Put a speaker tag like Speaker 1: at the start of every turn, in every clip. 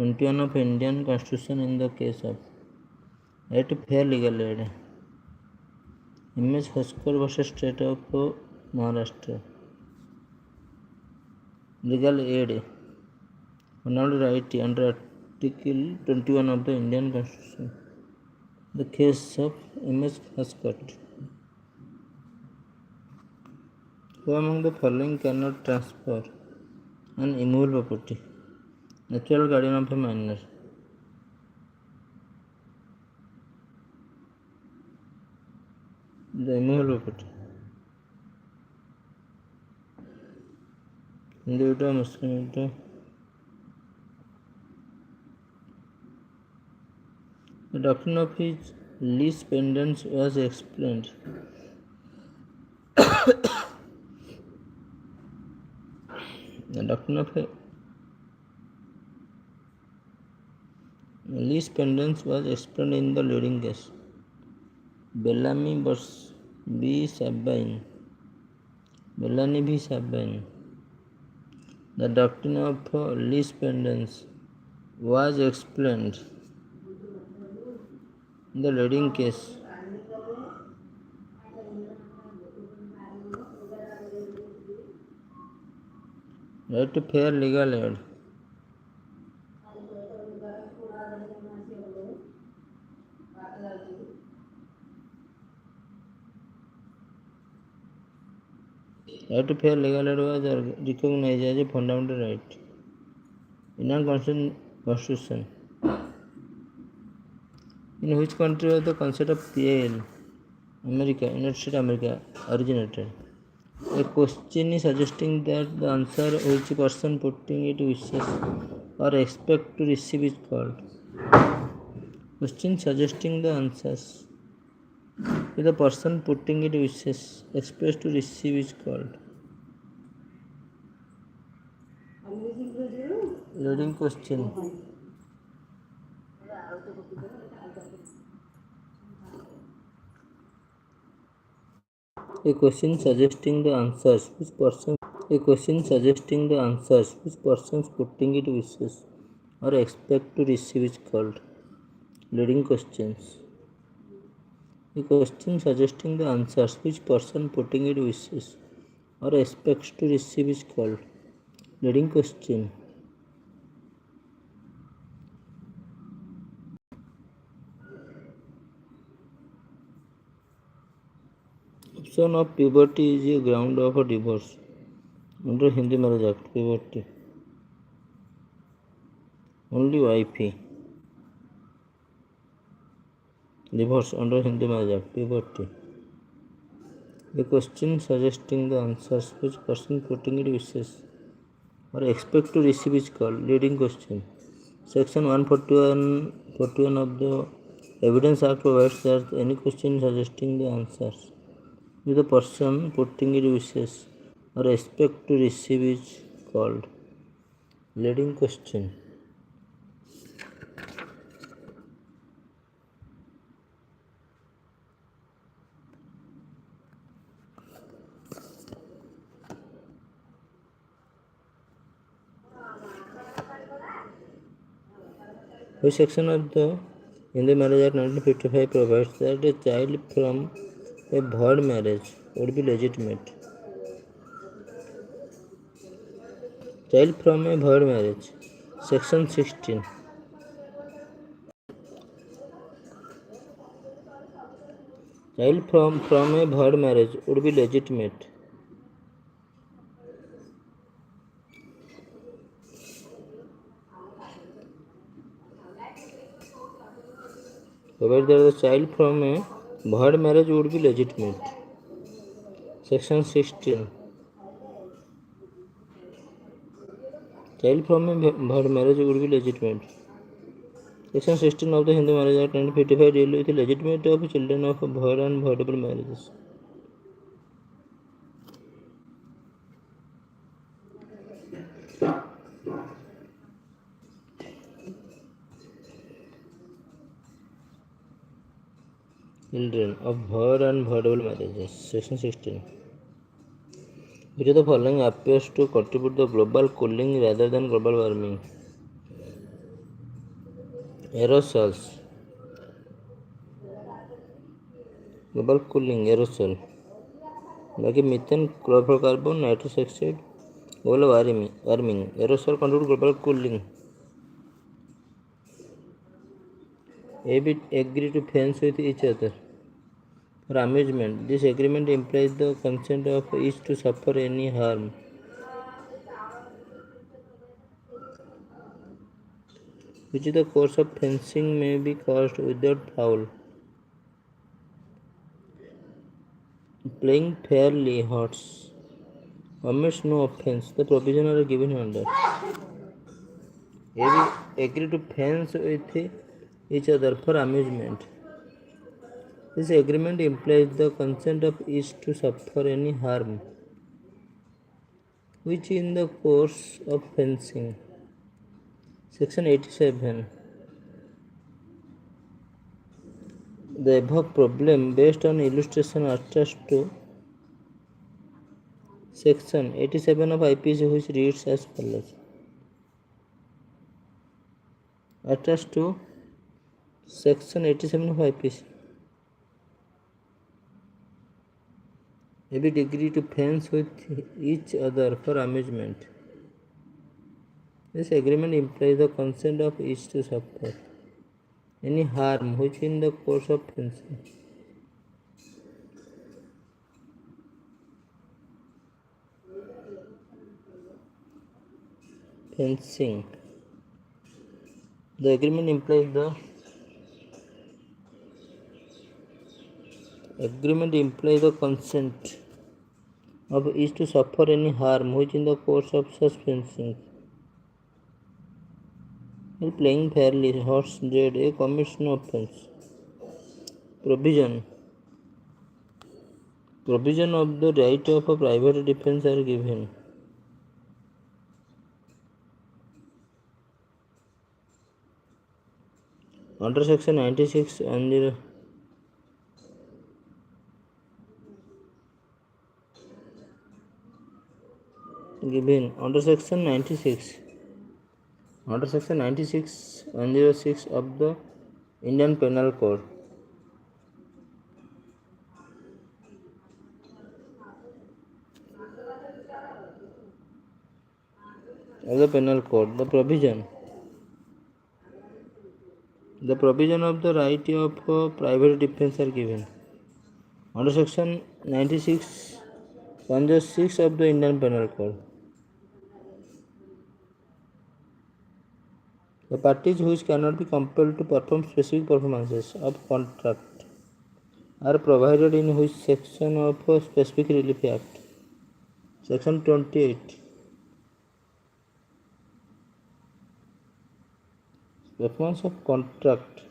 Speaker 1: 21 of Indian Constitution in the case of right to fair legal aid. Image Haskar versus State of Maharashtra. Legal aid. Fundamental right under Article 21 of the Indian Constitution. The case of Image Haskar. Who among the following cannot transfer an immovable property? Natural guardian of a minor. The immovable property. Hindu, Muslim. The doctrine of his lease pendants was explained. The doctrine of lease pendants was explained in the leading case. Bellamy v. Sabine. Bellamy v. Sabine. The doctrine of lease pendants was explained in the leading case. Right to fair legal aid. Right to fair legal aid was recognized as a fundamental right in our Constitution. In which country was the concept of PAL, United States America, originated? A question is suggesting that the answer which person putting it wishes or expect to receive is called. Question suggesting the answers which the person putting it wishes expects to receive is called. Leading question. A question suggesting the answers which person putting it wishes or expect to receive is called. Leading questions. A question suggesting the answers which person putting it wishes or expects to receive is called. Leading question. Option of puberty is a ground of a divorce under Hindi Marriage Act. Puberty. Only wife. Divorce under Hindi Marriage Act. Puberty. A question suggesting the answers which person putting it wishes or expect to receive is called. Leading question. Section 141 of the Evidence Act provides that any question suggesting the answers which the person putting it wishes or expect to receive is called. Leading question. Which section of the Hindu Marriage Act 1955 provides that a child from a void marriage would be legitimate? Child from a void marriage. Section 16. Child from a void marriage would be legitimate. Provided that the child from a void marriage would be legitimate. Section 16. Child from a void marriage would be legitimate. Section 16 of the Hindu Marriage Act 1955 deals with the legitimacy of children of void and voidable marriages. Children of void and voidable marriages. Section 16. Which of the following appears to contribute to global cooling rather than global warming? aerosols, global cooling, aerosol, बाकी methane, chlorofluorocarbon, nitrous oxide, global warming, aerosol contribute global cooling. Aibe agree to fence with each other for amusement. This agreement implies the consent of each to suffer any harm. Which the course of fencing may be caused without foul. Playing fairly hurts, commits no offence. The provision are given under. Aibe agree to fence with each other for amusement. This agreement implies the consent of each to suffer any harm, which in the course of fencing. Section 87. The above problem based on illustration attached to Section 87 of IPC, which reads as follows. Attached to Section 87 of IPC. Every degree to fence with each other for amusement. This agreement implies the consent of each to suffer any harm which in the course of fencing. The agreement implies the consent of each to suffer any harm which in the course of such fencing. While playing fairly, horse dead, a commits no offence. Provision of the right of a private defense are given. Under Section 96 and given under Section 96 106 of the Indian Penal Code. The provision of the right of private defense are given under Section 96 106 of the Indian Penal Code. The parties which cannot be compelled to perform specific performances of contract are provided in which section of Specific Relief Act? Section 28. Performance of contract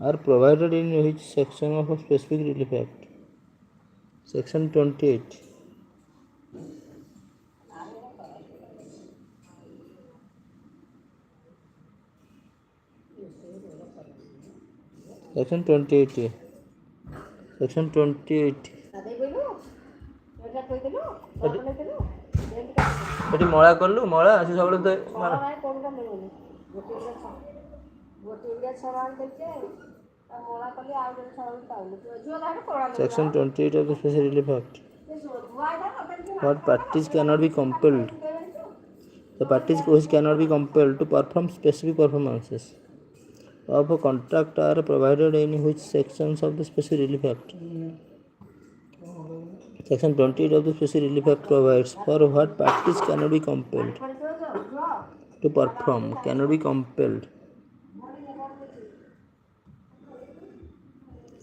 Speaker 1: are provided in which section of Specific Relief Act? Section 28. Section 28. Section 28. ଏଠି ମଳା କଲୁ ମଳା ଆସି ସବୁବେଳେ ତ Section 28 of the Special Relief Act. What parties cannot be compelled? The parties which cannot be compelled to perform specific performances of a contract are provided in which sections of the Special Relief Act? Section 28 of the Special Relief Act provides for what parties cannot be compelled to perform. Cannot be compelled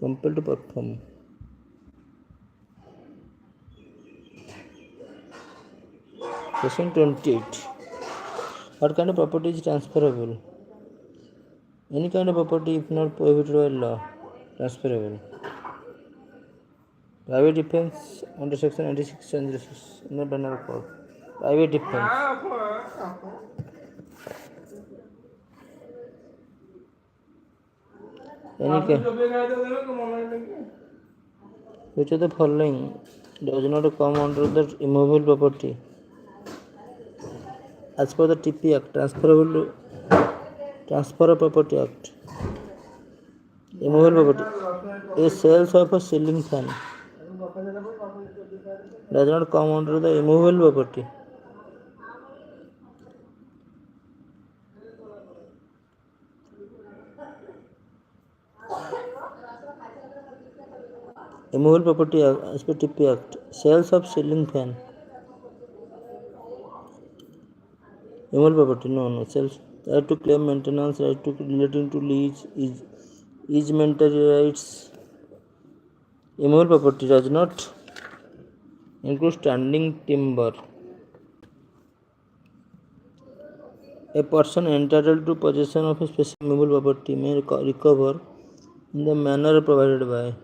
Speaker 1: to perform. Section 28. What kind of property is transferable? Any kind of property, if not prohibited by law, transferable. Private defense under Section 96 in the Penal Code. Private defense. Which of the following does not come under the immovable property? As per the TP Act, transferable Transfer of Property Act. Immovable property. A sales of a ceiling fan does not come under the immovable property. Immovable Property Act, SPTP Act. Sales of ceiling fan. Immovable property, no. Sales. Right to claim maintenance, right to relating to lease, easementary rights. Immovable property does not include standing timber. A person entitled to possession of a specific movable property may recover in the manner provided by.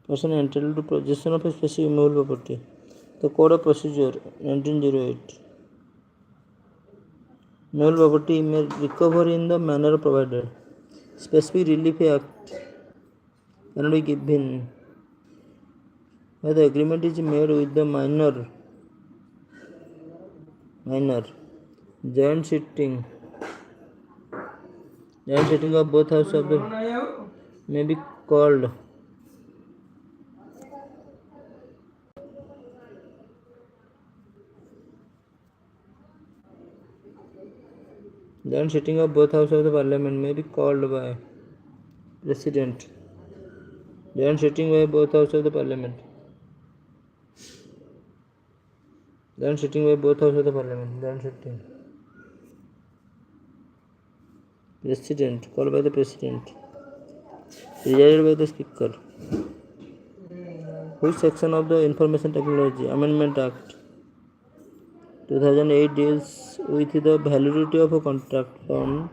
Speaker 1: Person entitled to possession of a specific movable property. The Code of Procedure 1908. Movable property may recover in the manner provided. Specific Relief Act cannot be given where the agreement is made with the minor. Joint sitting of both houses of the may be called. Joint sitting of both houses of the Parliament may be called by President. Joint sitting by both houses of the Parliament. Joint sitting by both houses of the Parliament. Joint sitting. President, called by the President. Presided by the Speaker. Which section of the Information Technology Amendment Act 2008 deals with the validity of a contract formed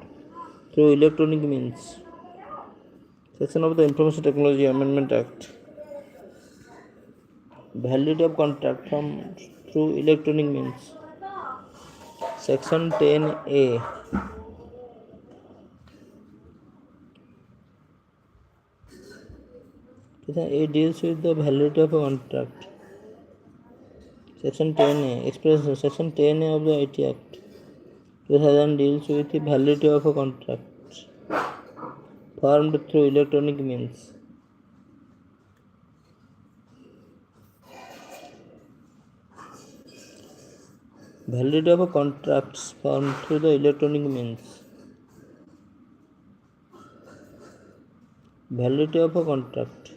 Speaker 1: through electronic means? Section of the Information Technology Amendment Act. Validity of contract formed through electronic means. Section 10A. It deals with the validity of a contract. Section 10A. Expression. Section 10A of the IT Act 2000 deals with the validity of a contract formed through electronic means. Validity of a contract formed through the electronic means. Validity of a contract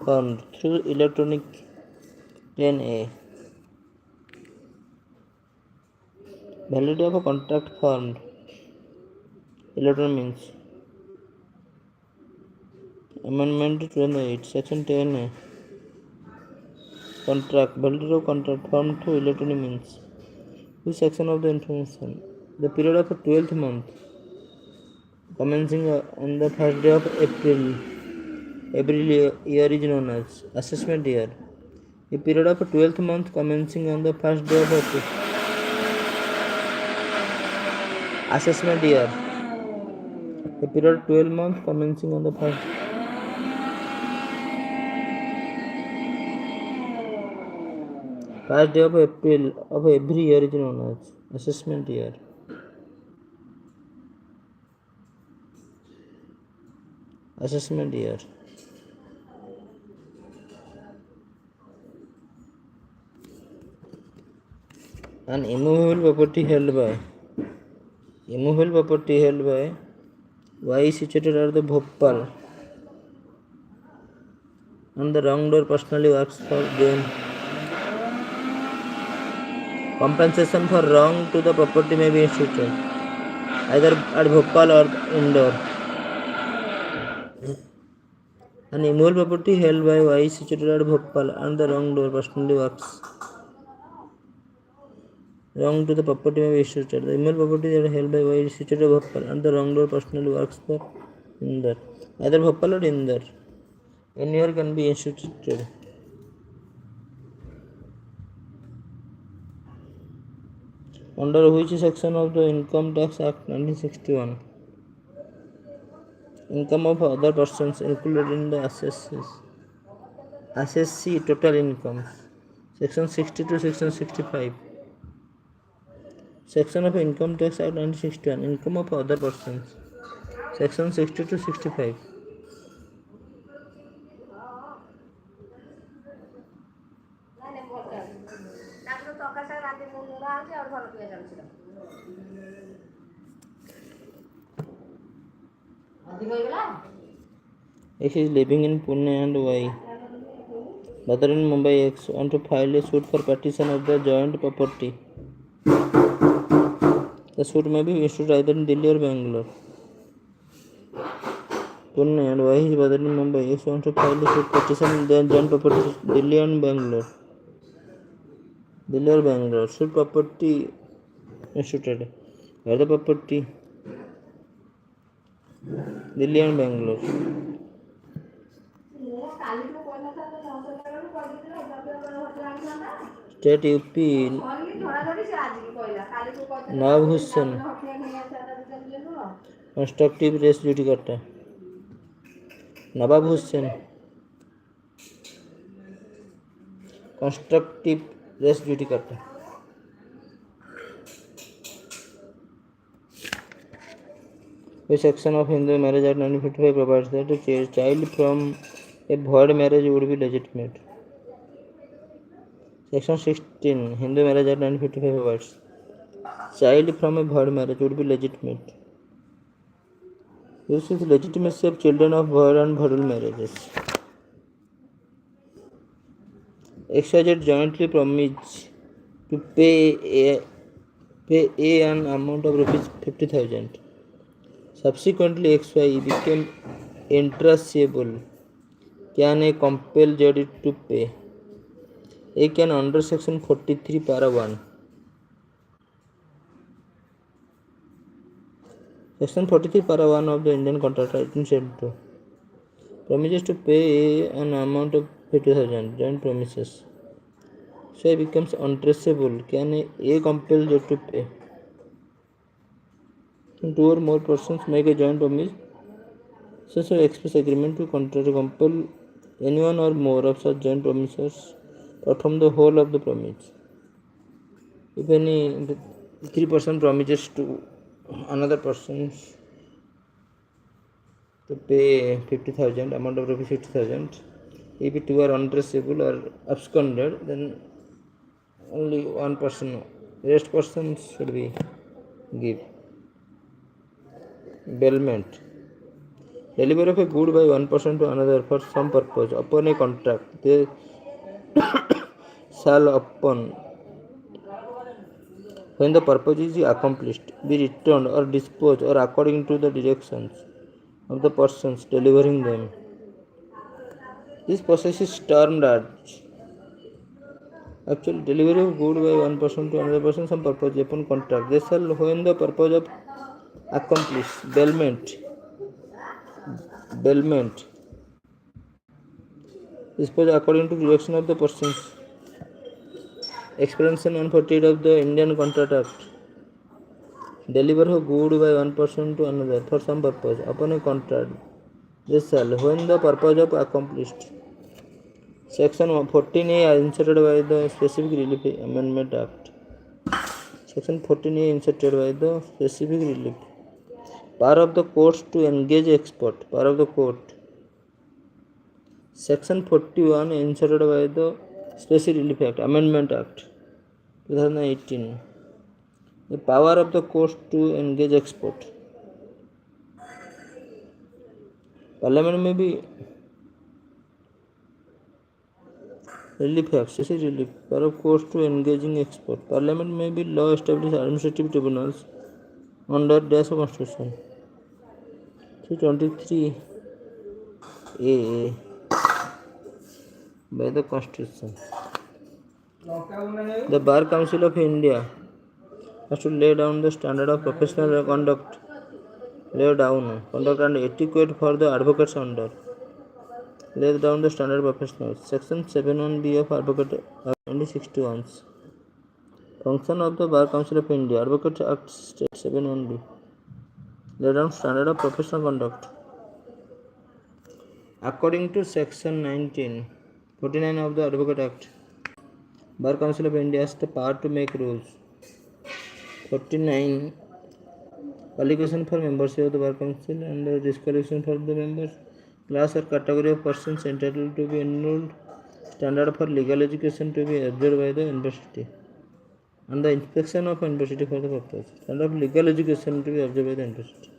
Speaker 1: formed through electronic 10A. Validity of a contract formed electronic means. Amendment 28. Section 10A. Contract. Validity of contract formed through electronic means. Which section of the information? The period of a 12th month commencing on the first day of April every year is known as assessment year. A period of a 12th month commencing on the first day of April. Assessment year. A period of 12 months commencing on the first day of April of every year is known as assessment year. Assessment year. An immovable property held by Y situated at the Bhopal and the wrongdoer personally works for gain. Compensation for wrong to the property may be instituted either at Bhopal or Indore. An immovable property held by Y situated at Bhopal and the wrongdoer personally works wrong to the property may be instituted. The immovable property that held by Y is situated at Bhopal and the wrongdoer personally works for Indore. Either Bhopal or Indore. Anywhere can be instituted. Under which section of the Income Tax Act 1961? Income of other persons included in the assessee total income. Section 60 to section 65. Section of Income Tax Act 1961. Income of other persons. Section 60 to 65. X is living in Pune and Y. Brother in Mumbai, X want to file a suit for partition of the joint property. The suit may be issued either in Delhi or Bangalore. Pune and Y is brother in Mumbai, X want to file a suit for partition of the joint property Delhi and Bangalore. Delhi or Bangalore. Suit property instituted. Where the property? Delhi and Bangalore. State UP. Nawab Hussain. Constructive res judicata. Nawab Hussain. Constructive res judicata. Which section of Hindu Marriage Act 1955 provides that a child from a void marriage would be legitimate? Section 16 Hindu Marriage Act 1955 provides child from a void marriage would be legitimate. This is legitimacy of children of void and voidal marriages. XYZ jointly promise to pay an amount of rupees 50,000. Subsequently, XY became intraceable. Can A compel Z to pay? A can under section 43 para 1. Section 43 para 1 of the Indian Contract Act 1972 promises to pay an amount of 50,000 joint promises. So it becomes untraceable. Can A compel Z to pay? Two or more persons make a joint promise. Such an express agreement to compel anyone or more of such joint promisers perform the whole of the promise. If any 3% promises to another person to pay 50,000 amount of rupees 50,000, if it were untraceable or absconded, then only one person, rest persons should be give. Bailment. Delivery of a good by one person to another for some purpose upon a contract, they shall upon when the purpose is accomplished be returned or disposed or according to the directions of the persons delivering them. This process is termed as actually delivery of good by one person to another person some purpose upon contract. They shall when the purpose of accomplished. Bailment. Disposed according to direction of the persons. Expansion 148 of the Indian Contract Act. Deliver a good by one person to another for some purpose upon a contract. They shall when the purpose of accomplished. Section 14A inserted by the Specific Relief Amendment Act. Section 14A inserted by the Specific Relief. Power of the courts to engage expert. Power of the court. Section 41 inserted by the Specific Relief Act Amendment Act 2018. The power of the courts to engage expert. Parliament may be Relief Act, specific relief, power of courts to engaging expert. Parliament may be law established administrative tribunals under dash of Constitution. 323A by the Constitution. The Bar Council of India has to lay down the standard of professional conduct, conduct and etiquette for the advocates under. Lay down the standard professionals. Section 71B of Advocate Act 1961. Function of the Bar Council of India. Advocate Act 71B. Lay down standard of professional conduct. According to Section 49 of the Advocate Act, Bar Council of India has the power to make rules 49. Qualification for membership of the Bar Council and disqualification for the members. Class or category of persons entitled to be enrolled. Standard for legal education to be observed by the university. And the inspection of university for the purpose. Standard of legal education to be observed by the university.